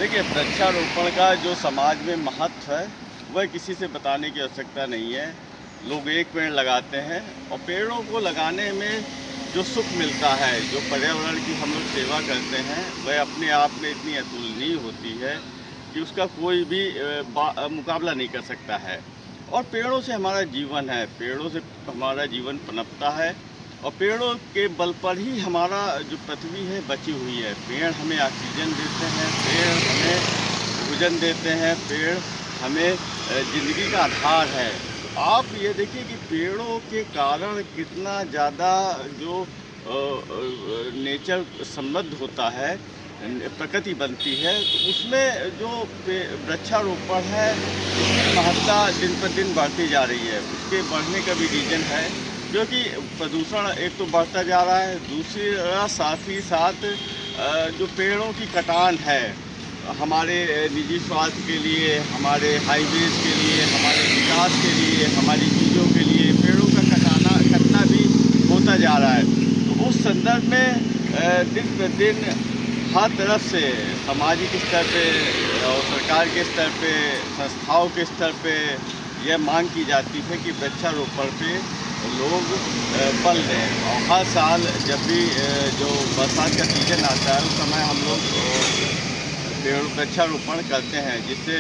देखिए, वृक्षारोपण का जो समाज में महत्व है, वह किसी से बताने की आवश्यकता नहीं है। लोग एक पेड़ लगाते हैं और पेड़ों को लगाने में जो सुख मिलता है, जो पर्यावरण की हम लोग सेवा करते हैं, वह अपने आप में इतनी अतुलनीय होती है कि उसका कोई भी मुकाबला नहीं कर सकता है। और पेड़ों से हमारा जीवन है, पेड़ों से हमारा जीवन पनपता है और पेड़ों के बल पर ही हमारा जो पृथ्वी है बची हुई है। पेड़ हमें ऑक्सीजन देते हैं, पेड़ हमें भोजन देते हैं, पेड़ हमें ज़िंदगी का आधार है। तो आप ये देखिए कि पेड़ों के कारण कितना ज़्यादा जो नेचर समृद्ध होता है, प्रकृति बनती है, तो उसमें जो वृक्षारोपण है, उसकी महत्ता दिन पर दिन बढ़ती जा रही है। उसके बढ़ने का भी रीज़न है क्योंकि प्रदूषण एक तो बढ़ता जा रहा है, दूसरा साथ ही साथ जो पेड़ों की कटान है, हमारे निजी स्वार्थ के लिए, हमारे हाईवेज़ के लिए, हमारे विकास के लिए, हमारी चीज़ों के लिए पेड़ों का कटना भी होता जा रहा है। तो उस संदर्भ में दिन प्रतिदिन हर तरफ से सामाजिक स्तर पे और सरकार के स्तर पे, संस्थाओं के स्तर पे यह मांग की जाती है कि वृक्षारोपण पे लोग बल दें। और हर साल जब भी जो बरसात का सीज़न आता है, उस समय हम लोग पेड़ वृक्षारोपण करते हैं, जिससे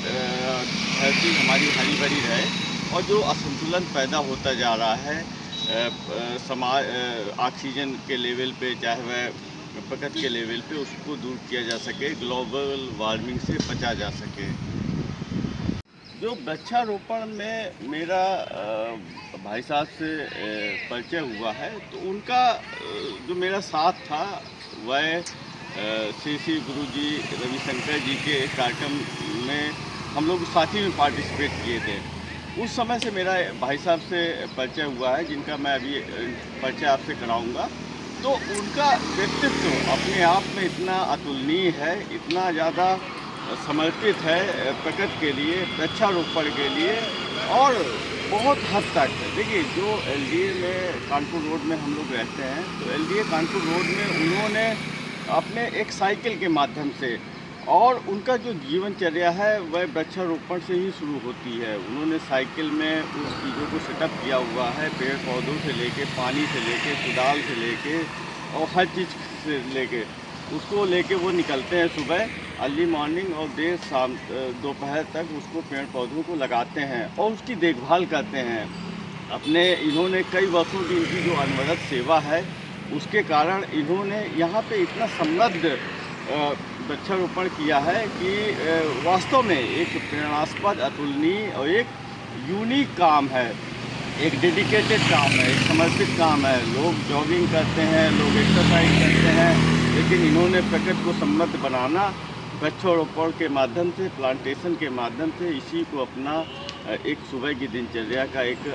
धरती हमारी हरी भरी रहे और जो असंतुलन पैदा होता जा रहा है समाज ऑक्सीजन के लेवल पे, चाहे वह प्रकृति के लेवल पे, उसको दूर किया जा सके, ग्लोबल वार्मिंग से बचा जा सके। जो वृक्षारोपण में मेरा भाई साहब से परिचय हुआ है, तो उनका जो मेरा साथ था वह श्री श्री गुरु जी रविशंकर जी के कार्यक्रम में हम लोग साथ ही में पार्टिसिपेट किए थे। उस समय से मेरा भाई साहब से परिचय हुआ है, जिनका मैं अभी परिचय आपसे कराऊंगा। तो उनका व्यक्तित्व अपने आप में इतना अतुलनीय है, इतना ज़्यादा समर्पित है प्रकृति के लिए, वृक्षारोपण के लिए। और बहुत हद तक देखिए, जो एलडीए में कानपुर रोड में हम लोग रहते हैं, तो एलडीए कानपुर रोड में उन्होंने अपने एक साइकिल के माध्यम से, और उनका जो जीवनचर्या है वह वृक्षारोपण से ही शुरू होती है। उन्होंने साइकिल में उस चीज़ों को सेटअप किया हुआ है, पेड़ पौधों से लेके, पानी से लेके, कुदाल से लेके और हर चीज़ से लेके, उसको लेके वो निकलते हैं सुबह अर्ली मॉर्निंग और देर शाम दोपहर तक उसको पेड़ पौधों को लगाते हैं और उसकी देखभाल करते हैं। अपने इन्होंने कई वर्षों की इनकी जो अनवरत सेवा है, उसके कारण इन्होंने यहाँ पे इतना समृद्ध वृक्षारोपण किया है कि वास्तव में एक प्रेरणास्पद, अतुलनीय और एक यूनिक काम है, एक डेडिकेटेड काम है, एक समर्पित काम है। लोग जॉगिंग करते हैं, लोग एक्सरसाइज करते हैं, लेकिन इन्होंने प्रकृति को समृद्ध बनाना वृक्षारोपण के माध्यम से, प्लांटेशन के माध्यम से, इसी को अपना एक सुबह की दिनचर्या का एक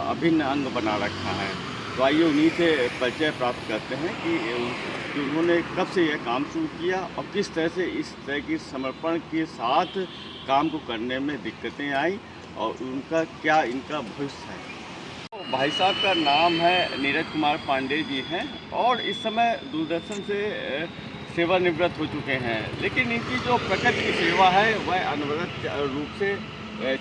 अभिन्न अंग बना रखा है। तो आइए उन्हीं से परिचय प्राप्त करते हैं कि उन्होंने कब से यह काम शुरू किया और किस तरह से इस तरह की समर्पण के साथ काम को करने में दिक्कतें आई और उनका क्या इनका भविष्य है। तो भाई साहब का नाम है नीरज कुमार पांडे जी हैं और इस समय दूरदर्शन से सेवानिवृत्त हो चुके हैं, लेकिन इनकी जो प्रकृति की सेवा है वह अनवरत रूप से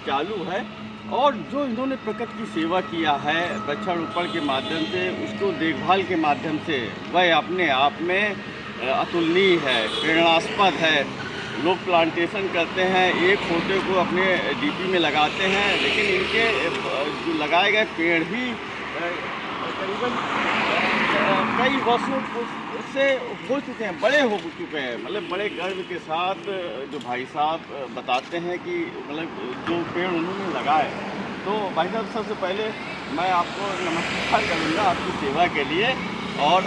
चालू है। और जो इन्होंने प्रकृति की सेवा किया है वृक्षारोपण के माध्यम से, उसको देखभाल के माध्यम से, वह अपने आप में अतुलनीय है, प्रेरणास्पद है। लोग प्लांटेशन करते हैं, एक पौधे को अपने डीपी में लगाते हैं, लेकिन इनके जो लगाए गए पेड़ ही करीबन कई वर्षों से हो चुके हैं, बड़े हो चुके हैं। मतलब बड़े गर्व के साथ जो भाई साहब बताते हैं कि मतलब जो पेड़ उन्होंने लगाए। तो भाई साहब, सबसे पहले मैं आपको नमस्कार करूँगा आपकी सेवा के लिए, और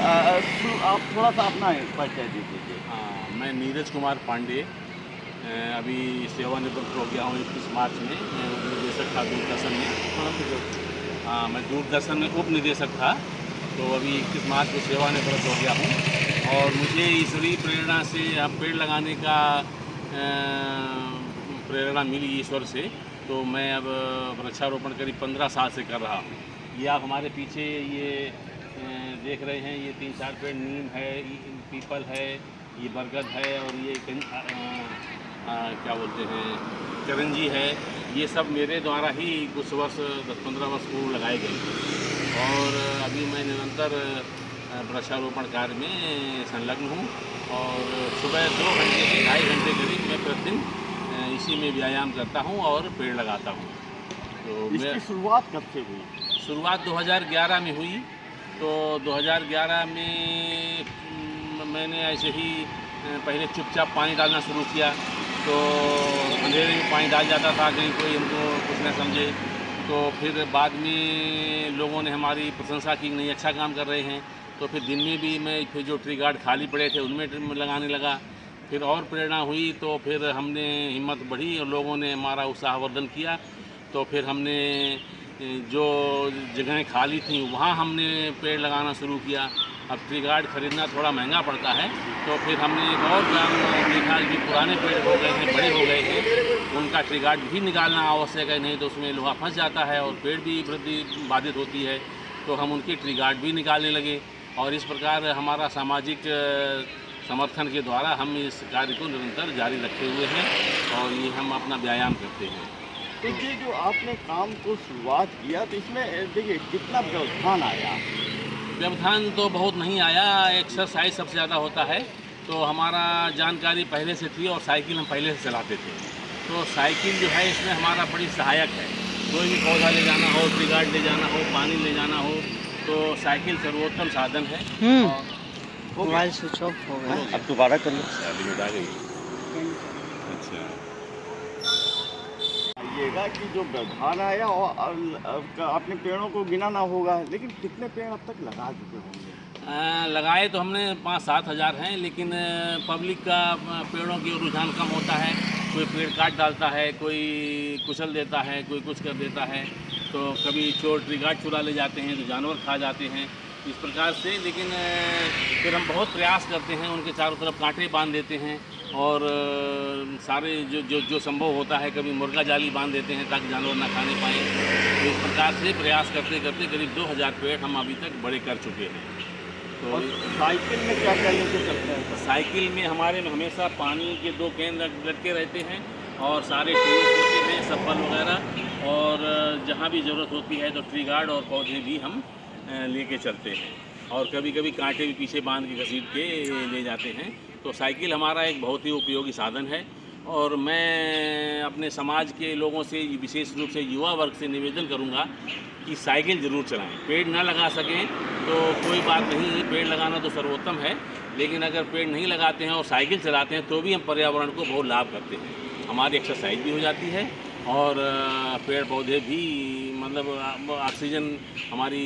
आप थोड़ा सा अपना परिचय दे दीजिए। हाँ, मैं नीरज कुमार पांडे अभी सेवानिवृत्त हो गया हूँ 21 मार्च में। मैं उप निदेशक था दूरदर्शन में। हाँ, मैं दूरदर्शन में उप निदेशक था, तो अभी 21 मार्च को सेवानिवृत्त हो गया हूँ। और मुझे ईश्वरीय प्रेरणा से अब पेड़ लगाने का प्रेरणा मिली ईश्वर से, तो मैं अब वृक्षारोपण करीब 15 साल से कर रहा हूँ। ये आप हमारे पीछे ये देख रहे हैं, ये 3-4 पेड़ नीम है, पीपल है, ये बरगद है और ये क्या बोलते हैं करंजी है। ये सब मेरे द्वारा ही कुछ वर्ष 10-15 वर्ष पूर्व लगाए गए थे और अभी मैं निरंतर वृक्षारोपण कार्य में संलग्न हूँ और सुबह 2 घंटे से 2.5 घंटे करीब मैं प्रतिदिन इसी में व्यायाम करता हूँ और पेड़ लगाता हूँ। तो इसकी शुरुआत कब से हुई? शुरुआत 2011 में हुई। तो 2011 में मैंने ऐसे ही पहले चुपचाप पानी डालना शुरू किया। तो अंधेरे में पानी डाल जाता था, कहीं कोई हमको कुछ न समझे। तो फिर बाद में लोगों ने हमारी प्रशंसा की, नहीं अच्छा काम कर रहे हैं। तो फिर दिन में भी मैं फिर जो ट्री गार्ड खाली पड़े थे उनमें लगाने लगा। फिर और प्रेरणा हुई तो फिर हमने हिम्मत बढ़ी और लोगों ने हमारा उत्साहवर्धन किया। तो फिर हमने जो जगहें खाली थी वहाँ हमने पेड़ लगाना शुरू किया। अब ट्री गार्ड खरीदना थोड़ा महंगा पड़ता है, तो फिर हमने एक और काम देखा कि पुराने पेड़ हो गए हैं, बड़े हो गए हैं, उनका ट्री गार्ड भी निकालना आवश्यक है, नहीं तो उसमें लोहा फंस जाता है और पेड़ भी वृद्धि बाधित होती है। तो हम उनके ट्री गार्ड भी निकालने लगे और इस प्रकार हमारा सामाजिक समर्थन के द्वारा हम इस कार्य को निरंतर जारी रखे हुए हैं और ये हम अपना व्यायाम करते हैं। तो ये जो आपने काम को शुरुआत किया तो इसमें देखिए कितना व्यवधान आया? व्यवधान तो बहुत नहीं आया, एक्सरसाइज सबसे ज़्यादा होता है। तो हमारा जानकारी पहले से थी और साइकिल हम पहले से चलाते थे। तो साइकिल जो है इसमें हमारा बड़ी सहायक है। कोई भी पौधा ले जाना हो, ट्री गार्ड ले जाना हो, पानी ले जाना हो, तो साइकिल सर्वोत्तम साधन है। मोबाइल स्विच ऑफ हो गया। अब दोबारा कर लो। लिमिट आ गई। अच्छा, आइएगा कि जो व्यवधान आया और आपने पेड़ों को गिना ना होगा, लेकिन कितने पेड़ अब तक लगा चुके होंगे? लगाए तो हमने 5-7 हज़ार हैं, लेकिन पब्लिक का पेड़ों की रुझान कम होता है। कोई पेड़ काट डालता है, कोई कुचल देता है, कोई कुछ कर देता है। तो कभी चोर ट्री गार्ड चुरा ले जाते हैं तो जानवर खा जाते हैं, इस प्रकार से। लेकिन फिर हम बहुत प्रयास करते हैं, उनके चारों तरफ कांटे बांध देते हैं और सारे जो संभव होता है, कभी मुर्गा जाली बांध देते हैं ताकि जानवर ना खाने पाएँ। तो इस प्रकार से प्रयास करते करते करीब 2000 पेड़ हम अभी तक बड़े कर चुके हैं। तो साइकिल में क्या क्या लेके चलते हैं? साइकिल में हमारे में हमेशा पानी के 2 कैन लटके रहते हैं और सारे टूल्स होते हैं, सब्बल वगैरह, और जहाँ भी ज़रूरत होती है तो ट्री गार्ड और पौधे भी हम लेके चलते हैं और कभी कभी कांटे भी पीछे बांध के घसीट के ले जाते हैं। तो साइकिल हमारा एक बहुत ही उपयोगी साधन है और मैं अपने समाज के लोगों से, विशेष रूप से युवा वर्ग से निवेदन करूंगा कि साइकिल ज़रूर चलाएं। पेड़ ना लगा सकें तो कोई बात नहीं, पेड़ लगाना तो सर्वोत्तम है, लेकिन अगर पेड़ नहीं लगाते हैं और साइकिल चलाते हैं तो भी हम पर्यावरण को बहुत लाभ करते हैं। हमारी एक्सरसाइज भी हो जाती है और पेड़ पौधे भी, मतलब ऑक्सीजन हमारी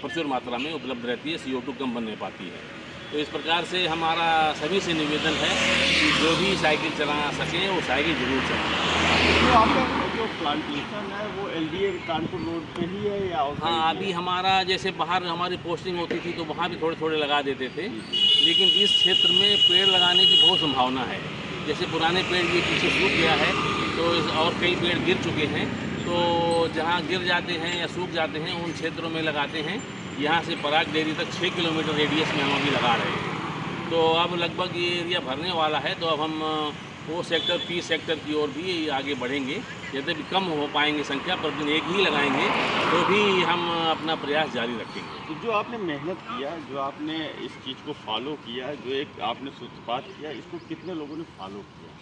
प्रचुर मात्रा में उपलब्ध रहती है, CO2 कम बनने पाती है। तो इस प्रकार से हमारा सभी से निवेदन है कि जो भी साइकिल चला सकें वो साइकिल ज़रूर चलाएं। तो आपका जो प्लांटेशन है वो LDA कानपुर रोड पे ही है या? हाँ, अभी हमारा जैसे बाहर हमारी पोस्टिंग होती थी तो वहाँ भी थोड़े थोड़े लगा देते थे, लेकिन इस क्षेत्र में पेड़ लगाने की बहुत संभावना है। जैसे पुराने पेड़ ये पीछे सूख गया है तो और कई पेड़ गिर चुके हैं, तो जहाँ गिर जाते हैं या सूख जाते हैं उन क्षेत्रों में लगाते हैं। यहाँ से पराग डेयरी तक 6 किलोमीटर रेडियस में हम अभी लगा रहे हैं। तो अब लगभग ये एरिया भरने वाला है, तो अब हम वो सेक्टर, P सेक्टर की ओर भी आगे बढ़ेंगे। यद्यपि कम हो पाएंगे संख्या, पर दिन एक ही लगाएंगे तो भी हम अपना प्रयास जारी रखेंगे। तो जो आपने मेहनत किया, जो आपने इस चीज़ को फॉलो किया, जो एक आपने सूत्रपात किया, इसको कितने लोगों ने फॉलो किया?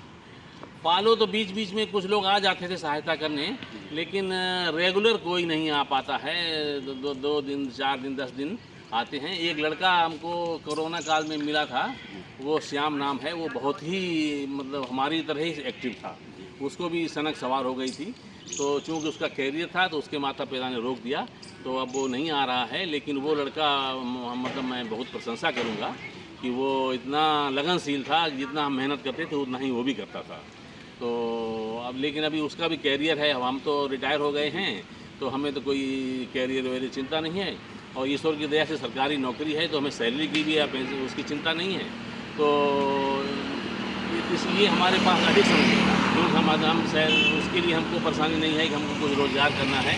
फॉलो तो बीच बीच में कुछ लोग आ जाते थे सहायता करने, लेकिन रेगुलर कोई नहीं आ पाता है। 2 दिन, 4 दिन, 10 दिन आते हैं। एक लड़का हमको कोरोना काल में मिला था, वो श्याम नाम है, वो बहुत ही मतलब हमारी तरह ही एक्टिव था। उसको भी सनक सवार हो गई थी, तो चूँकि उसका कैरियर था तो उसके माता पिता ने रोक दिया, तो अब वो नहीं आ रहा है। लेकिन वो लड़का, मतलब मैं बहुत प्रशंसा करूँगा कि वो इतना लगनशील था, जितना हम मेहनत करते थे उतना ही वो भी करता था। तो अब लेकिन अभी उसका भी कैरियर है, अब हम तो रिटायर हो गए हैं तो हमें तो कोई कैरियर वाली चिंता नहीं है, और ईश्वर की दया से सरकारी नौकरी है तो हमें सैलरी की भी या पेंशन उसकी चिंता नहीं है। तो इसलिए हमारे पास अधिक समय मिलता है, तो हम उसके लिए हमको परेशानी नहीं है कि हमको कुछ रोज़गार करना है।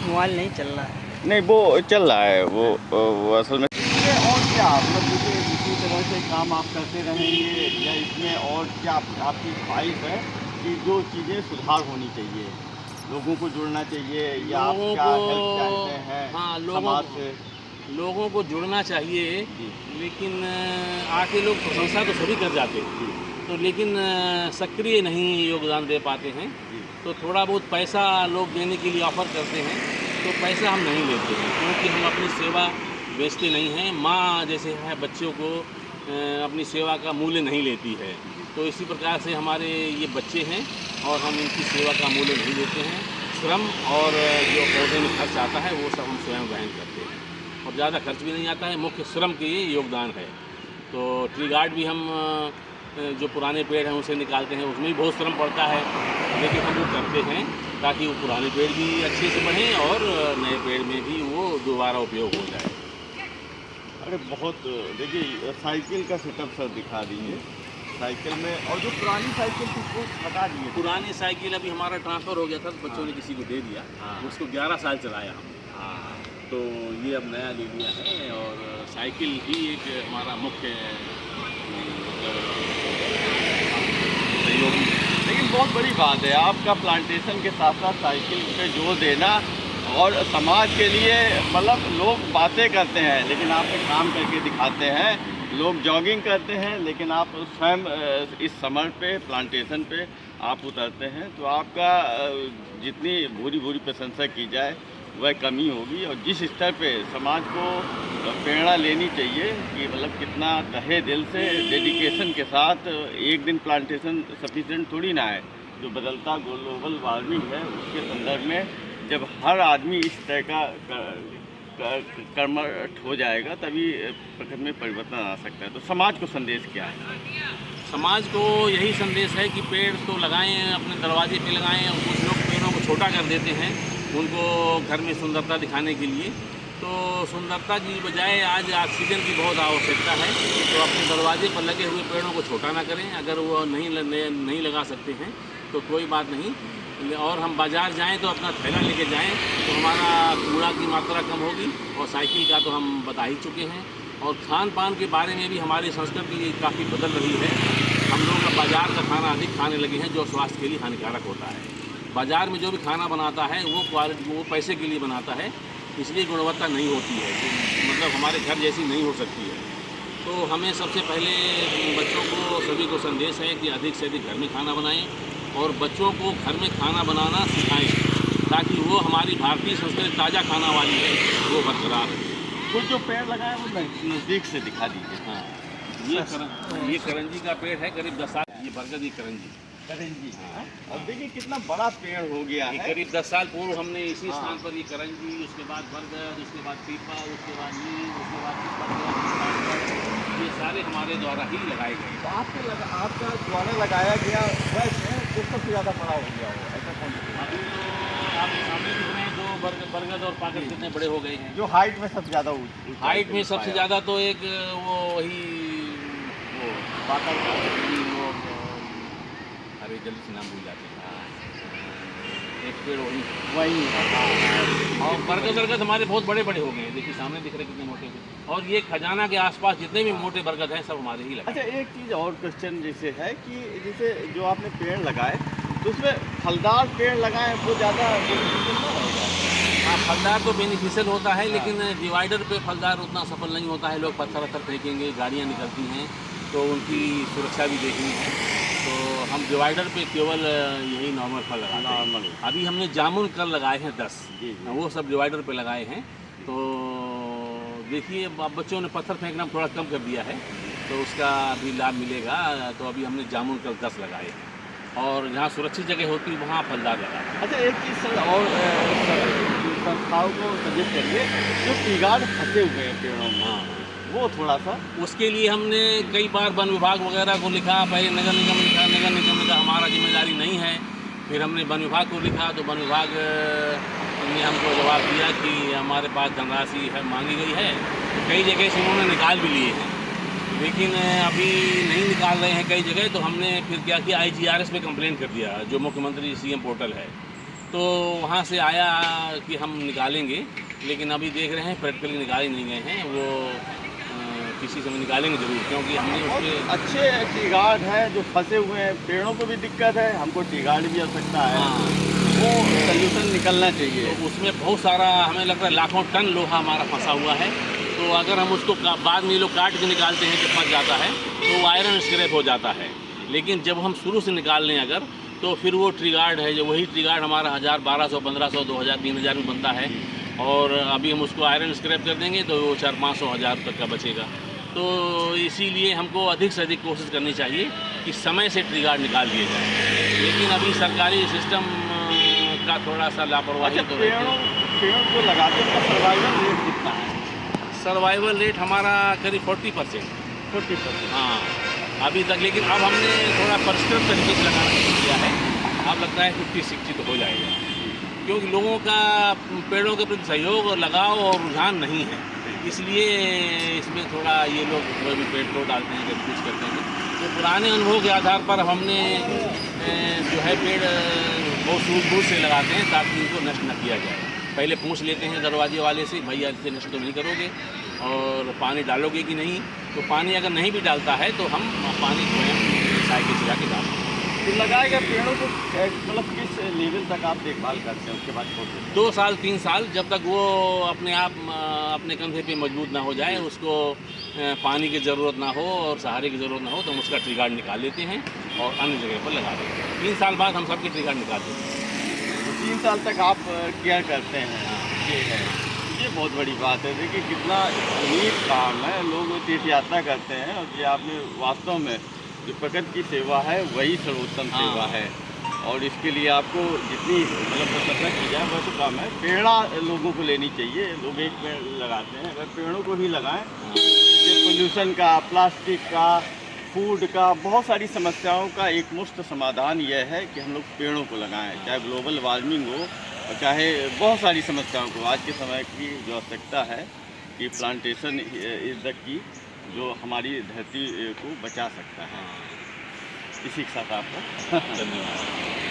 मोबाइल नहीं चल रहा है। नहीं, वो चल रहा है, वो असल में। और क्या मतलब इसी तरह से काम आप करते रहेंगे या इसमें और क्या आपकी ख्वाहिश है कि जो चीज़ें सुधार होनी चाहिए, लोगों को जुड़ना चाहिए या आप लोगों क्या को हेल्प चाहते हैं हाँ समाज से? लोगों को जुड़ना चाहिए, जी लेकिन आके लोग प्रशंसा तो सभी कर जाते हैं, जी तो लेकिन सक्रिय नहीं योगदान दे पाते हैं। जी तो थोड़ा बहुत पैसा लोग देने के लिए ऑफ़र करते हैं, तो पैसा हम नहीं लेते हैं, क्योंकि हम अपनी सेवा बेचते नहीं हैं। माँ जैसे है बच्चों को अपनी सेवा का मूल्य नहीं लेती है, तो इसी प्रकार से हमारे ये बच्चे हैं और हम इनकी सेवा का मूल्य नहीं लेते हैं। श्रम और जो पौधे में खर्च आता है वो सब हम स्वयं वहन करते हैं और ज़्यादा खर्च भी नहीं आता है, मुख्य श्रम के ये योगदान है। तो ट्री गार्ड भी हम जो पुराने पेड़ हैं उसे निकालते हैं, उसमें भी बहुत श्रम पड़ता है, लेकिन हम वो करते हैं ताकि वो पुराने पेड़ भी अच्छे से बढ़ें और नए पेड़ में भी वो दोबारा उपयोग हो जाए। अरे बहुत देखिए साइकिल का सेटअप सर दिखा दीजिए साइकिल में, और जो पुरानी साइकिल थी वो हटा दिए। पुरानी साइकिल अभी हमारा ट्रांसफ़र हो गया था, तो बच्चों ने किसी को दे दिया, हाँ। उसको 11 साल चलाया हम, हाँ तो ये अब नया ले लिया है। और साइकिल ही एक हमारा मुख्य सहयोगी। लेकिन बहुत बड़ी बात है आपका प्लांटेशन के साथ साथ साइकिल पे जोर देना, और समाज के लिए मतलब लोग बातें करते हैं लेकिन आप काम करके दिखाते हैं। लोग जॉगिंग करते हैं लेकिन आप स्वयं इस समर पे प्लांटेशन पे आप उतरते हैं, तो आपका जितनी भूरी भूरी प्रशंसा की जाए वह कमी होगी। और जिस स्तर पे समाज को प्रेरणा लेनी चाहिए कि मतलब कितना तहे दिल से डेडिकेशन के साथ एक दिन प्लांटेशन सफिशिएंट थोड़ी ना है। जो बदलता ग्लोबल वार्मिंग है उसके संदर्भ में जब हर आदमी इस तरह का कर्मठ हो जाएगा तभी प्रकृति में परिवर्तन आ सकता है। तो समाज को संदेश क्या है? समाज को यही संदेश है कि पेड़ तो लगाएं, अपने दरवाजे पे लगाएं। कुछ लोग पेड़ों को छोटा कर देते हैं उनको घर में सुंदरता दिखाने के लिए, तो सुंदरता की बजाय आज ऑक्सीजन की बहुत आवश्यकता है, तो अपने दरवाजे पर लगे हुए पेड़ों को छोटा ना करें। अगर वो नहीं लगा सकते हैं तो कोई बात नहीं, और हम बाज़ार जाएं तो अपना थैला लेके जाएं, तो हमारा कूड़ा की मात्रा कम होगी। और साइकिल का तो हम बता ही चुके हैं। और खान पान के बारे में भी हमारी संस्कृति काफ़ी बदल रही है। हम लोग अब बाज़ार का खाना अधिक खाने लगे हैं जो स्वास्थ्य के लिए हानिकारक होता है। बाज़ार में जो भी खाना बनाता है वो क्वालिटी वो पैसे के लिए बनाता है, इसलिए गुणवत्ता नहीं होती है, मतलब हमारे घर जैसी नहीं हो सकती है। तो हमें सबसे पहले बच्चों को सभी को संदेश है कि अधिक से अधिक घर में खाना बनाएं और बच्चों को घर में खाना बनाना सिखाएं, ताकि वो हमारी भारतीय संस्कृति ताज़ा खाना वाली है वो बरकरार है। कुछ जो पेड़ लगाए वो नज़दीक से दिखा दीजिए। हाँ, ये करंजी का पेड़ है, करीब 10 साल। ये बरगद की करंजी करंजी। और देखिए कितना बड़ा पेड़ हो गया ये है। करीब 10 साल पूर्व हमने इसी स्थान पर ये करंजी, उसके बाद बरगद, उसके बाद पीपल, उसके बाद नीम, उसके बाद पीपल, ये सारे हमारे द्वारा ही लगाए गए। तो आपका द्वारा लगाया गया वह जो सबसे ज़्यादा बड़ा हो गया हो ऐसा कौन सा? अभी तो आपके सामने दिख रहे हैं दो बरगद और पाकड़ कितने बड़े हो गए हैं। जो हाइट में सबसे ज़्यादा हाइट में सबसे ज़्यादा तो एक वो वही वो पाकड़ का वो अरे जल्दी से नाम भूल जाते हैं, एक पेड़ वही और बरगद हमारे बहुत बड़े बड़े हो गए हैं। देखिए सामने दिख रहे कितने मोटे हैं। और ये खजाना के आसपास जितने भी मोटे बरगद हैं सब हमारे ही लगे। अच्छा एक चीज़ और क्वेश्चन जैसे है कि जैसे जो आपने पेड़ लगाए तो उसमें फलदार पेड़ लगाए वो ज़्यादा बेनिफिशियल ना होगा? हाँ, फलदार तो बेनिफिशियल होता है, लेकिन डिवाइडर पे फलदार उतना सफल नहीं होता है। लोग पत्थर फेंकेंगे, गाड़ियाँ निकलती हैं, तो उनकी सुरक्षा भी देखनी है। तो हम डिवाइडर पे केवल यही नॉर्मल फल लगाते हैं। नॉर्मल। अभी हमने जामुन कल लगाए हैं 10, जी। वो सब डिवाइडर पे लगाए हैं। तो देखिए अब बच्चों ने पत्थर फेंकना थोड़ा कम कर दिया है, तो उसका अभी लाभ मिलेगा। तो अभी हमने जामुन कल 10 लगाए हैं, और जहाँ सुरक्षित जगह होती है वहाँ फलदार लगाए हैं। अच्छा एक चीज़ सर और संस्थाओं को सजेस्ट करिए जो टीगार्ड फंसे हुए हैं पेड़ों में, हाँ, वो थोड़ा सा। उसके लिए हमने कई बार वन विभाग वगैरह को लिखा, पहले नगर निगम लिखा, नगर निगम ने कहा हमारा जिम्मेदारी नहीं है। फिर हमने वन विभाग को लिखा, तो वन विभाग ने हमको जवाब दिया कि हमारे पास धनराशि है मांगी गई है। तो कई जगह से उन्होंने निकाल भी लिए हैं, लेकिन अभी नहीं निकाल रहे हैं कई जगह। तो हमने फिर क्या किया, IGRS पे कंप्लेन कर दिया, जो मुख्यमंत्री CM पोर्टल है। तो वहाँ से आया कि हम निकालेंगे, लेकिन अभी देख रहे हैं प्रैक्टिकली निकाले नहीं गए हैं। वो किसी समय निकालेंगे जरूर, क्योंकि हमने उसके अच्छे टी गार्ड हैं जो फंसे हुए हैं, पेड़ों को भी दिक्कत है, हमको टी गार्ड भी आवश्यकता है, वो सोल्यूशन निकलना चाहिए। तो उसमें बहुत सारा हमें लग रहा है लाखों टन लोहा हमारा फंसा हुआ है। तो अगर हम उसको बाद में ये लोग काट के निकालते हैं जब फंस जाता है तो वो आयरन स्क्रैप हो जाता है। लेकिन जब हम शुरू से निकाल लें अगर, तो फिर वो ट्री गार्ड है जो वही ट्री गार्ड हमारा 1000, 1200, 1500, 2000, 3000 में बनता है। और अभी हम उसको आयरन स्क्रैप कर देंगे तो वो 400, 500, 1000 तक का बचेगा। तो इसीलिए हमको अधिक से अधिक कोशिश करनी चाहिए कि समय से ट्री गार्ड निकाल दिए जाए। लेकिन अभी सरकारी सिस्टम का थोड़ा सा लापरवाही अच्छा, तो पेड़ जो लगाते हैं उसका सर्वाइवल रेट कितना है? सर्वाइवल रेट हमारा करीब 40%। 40%। हाँ अभी तक, लेकिन अब हमने थोड़ा परिष्कृत तरीके से लगाना शुरू किया है। अब लगता है 50-60 तो हो जाएगा, क्योंकि लोगों का पेड़ों के प्रति सहयोग और लगाव और रुझान नहीं है, इसलिए इसमें थोड़ा ये लोग भी पेड़ तोड़ डालते हैं, कभी कुछ करते हैं। तो पुराने अनुभव के आधार पर हमने जो है पेड़ बहुत सूझबूझ से लगाते हैं ताकि इनको नष्ट न किया जाए। पहले पूछ लेते हैं दरवाजे वाले से, भैया इसे नष्ट तो नहीं करोगे और पानी डालोगे कि नहीं। तो पानी अगर नहीं भी डालता है तो हम पानी स्वयं साइकिल से जाके डालते हैं। तो लगाए गए पेड़ों को मतलब किस लेवल तक आप देखभाल करते हैं, उसके बाद छोड़ देते हैं? 2 साल 3 साल जब तक वो अपने आप अपने कंधे पे मजबूत ना हो जाए, उसको पानी की ज़रूरत ना हो और सहारे की ज़रूरत ना हो, तो हम उसका ट्री गार्ड निकाल लेते हैं और अन्य जगह पर लगा देते हैं। 3 साल बाद हम सबके ट्री गार्ड निकाल देते हैं। तो 3 साल तक आप केयर करते हैं, ये है, ये बहुत बड़ी बात है। देखिए कितना नीक काम है, लोग तीर्थ यात्रा करते हैं और ये आपने वास्तव में जो प्रकृति की सेवा है वही सर्वोत्तम सेवा है। और इसके लिए आपको जितनी मतलब प्रशंसा की जाए वह तो कम है। प्रेरणा लोगों को लेनी चाहिए, लोग एक पेड़ लगाते हैं, अगर पेड़ों को भी लगाएं। ये पोल्यूशन का, प्लास्टिक का, फूड का, बहुत सारी समस्याओं का एकमुश्त समाधान यह है कि हम लोग पेड़ों को लगाएं, चाहे ग्लोबल वार्मिंग हो और चाहे बहुत सारी समस्याओं को। आज के समय की जो आवश्यकता है कि प्लांटेशन इज़ द की, जो हमारी धरती को बचा सकता है। इसी के साथ आपका धन्यवाद।